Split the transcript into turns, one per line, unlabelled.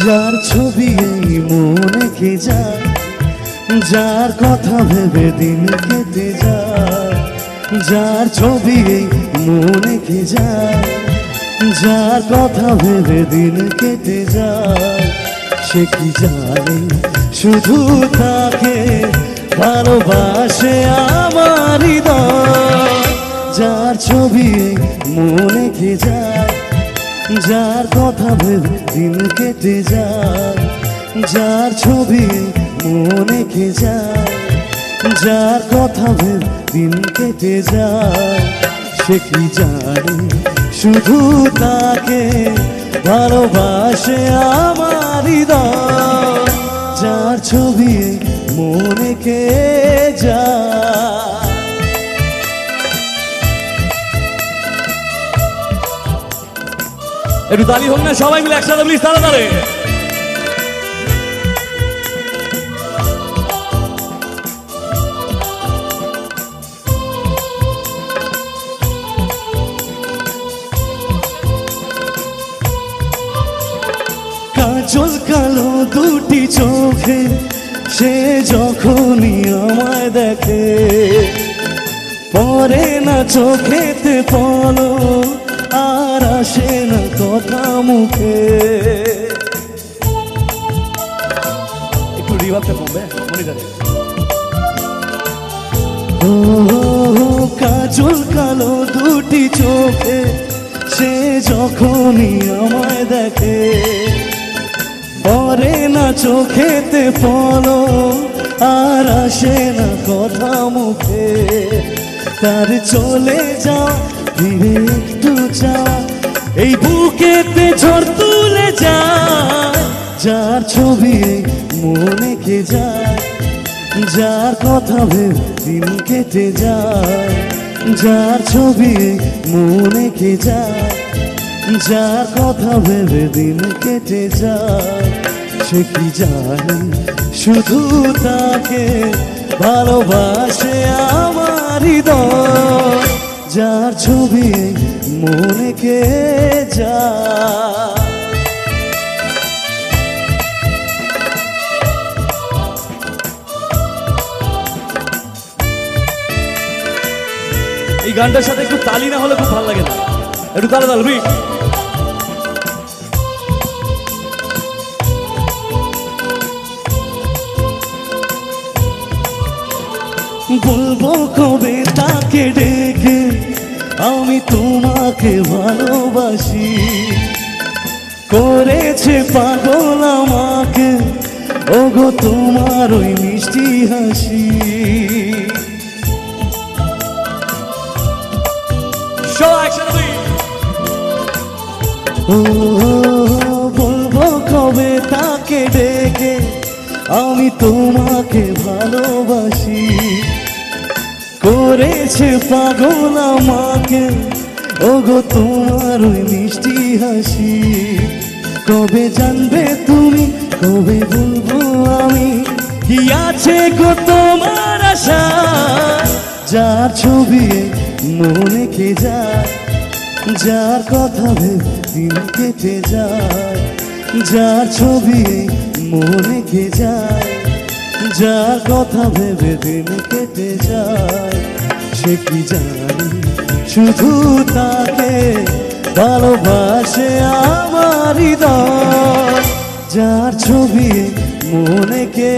যার ছবি এই মনে কে যায়, যার কথা ভেবে দিন কেটে যায়, যার ছবি এই মনে কে যায়, যার কথা ভেবে দিন কেটে যায়, সে কি জানে শুধু তাকে ভালোবাসে আমার হৃদয়। যার ছবি এই মনে কে যায়, যার কথা ভেবে দিন কেটে যায়, যার ছবি মনে কে যায়, যার কথা ভেবে দিন কেটে যায়, সে কি জানে শুধু তাকে ভালোবাসে আমার হৃদয়। যার ছবি মনে কে যায়।
একটু তালি হোক না সবাই মিলে একসাথে, প্লিজ তাড়াতাড়ি।
কাজল কালো দুটি চোখে সে যখনই আমায় দেখে, পরে না চোখেতে পলক আর আসে না কথা মুখে।
একটু রিভাবটা কমবে মনিটরে।
ও কাজল কালো দুটি চোখে সে যখনই আমায় দেখে, পরে না চোখেতে পলক আর আসে না কথা মুখে। তার চলে যাওয়া ফিরে একটু যাওয়া এই বুকেতে ঝড় তুলে যায়। যার ছবি মনে কে যায়, যার কথা ভেবে দিন কেটে যায়, যার ছবি মনে কে যায়, যার কথা ভেবে দিন কেটে যায়, সে কি জানে শুধু তাকে ভালোবাসে আমার হৃদয়। যার ছবি মনে কে যায়।
এই গানটার সাথে একটু তালি না হলে খুব ভালো লাগে না, একটু তালে তালবি।
বলবো কবে তাকে ডেকে আমি তোমাকে ভালোবাসি, করেছে পাগল আমাকে ওগো তোমার ওই মিষ্টি হাসি। ও বলবো কবে তাকে ডেকে আমি তোমাকে ভালোবাসি, করেছে পাগল আমাকে ওগো তোমার ওই মিষ্টি হাসি। কবে জানবে তুমি, কবে বলবো আমি, কি আছে গো তোমার আশা। যার ছবি মনে কে যায়, যার কথা ভেবে দিন কেটে যায়, যার ছবি মনে কে যায়, যার কথা ভেবে দিন কেটে যায়, সে কি জানে শুধু তাকে ভালোবাসে আমার হৃদয়। যার ছবি মনে কে